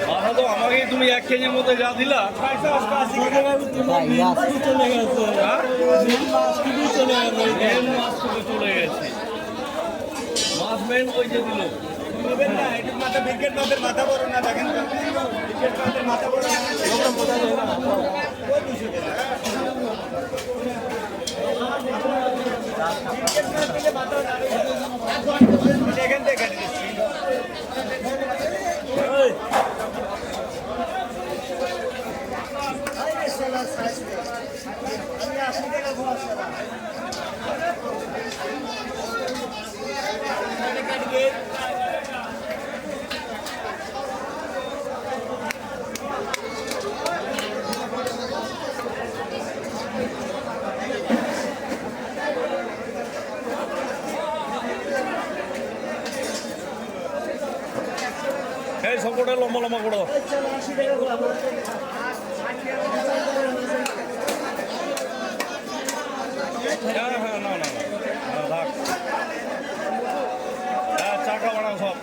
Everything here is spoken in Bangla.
মাথা তো আমাকে তুমি 1 কেজির মধ্যে যা দিলা চলে গেছে মাছ চলে গেছে মাছ মেন ওই যে দিল মাথা বড় না দেখেন মাথা বড় দেখেন দেখেন এই সবকটা লম্বা লম্বা করো হ্যাঁ হ্যাঁ না না রাখ হ্যাঁ চাকা বাড়া সব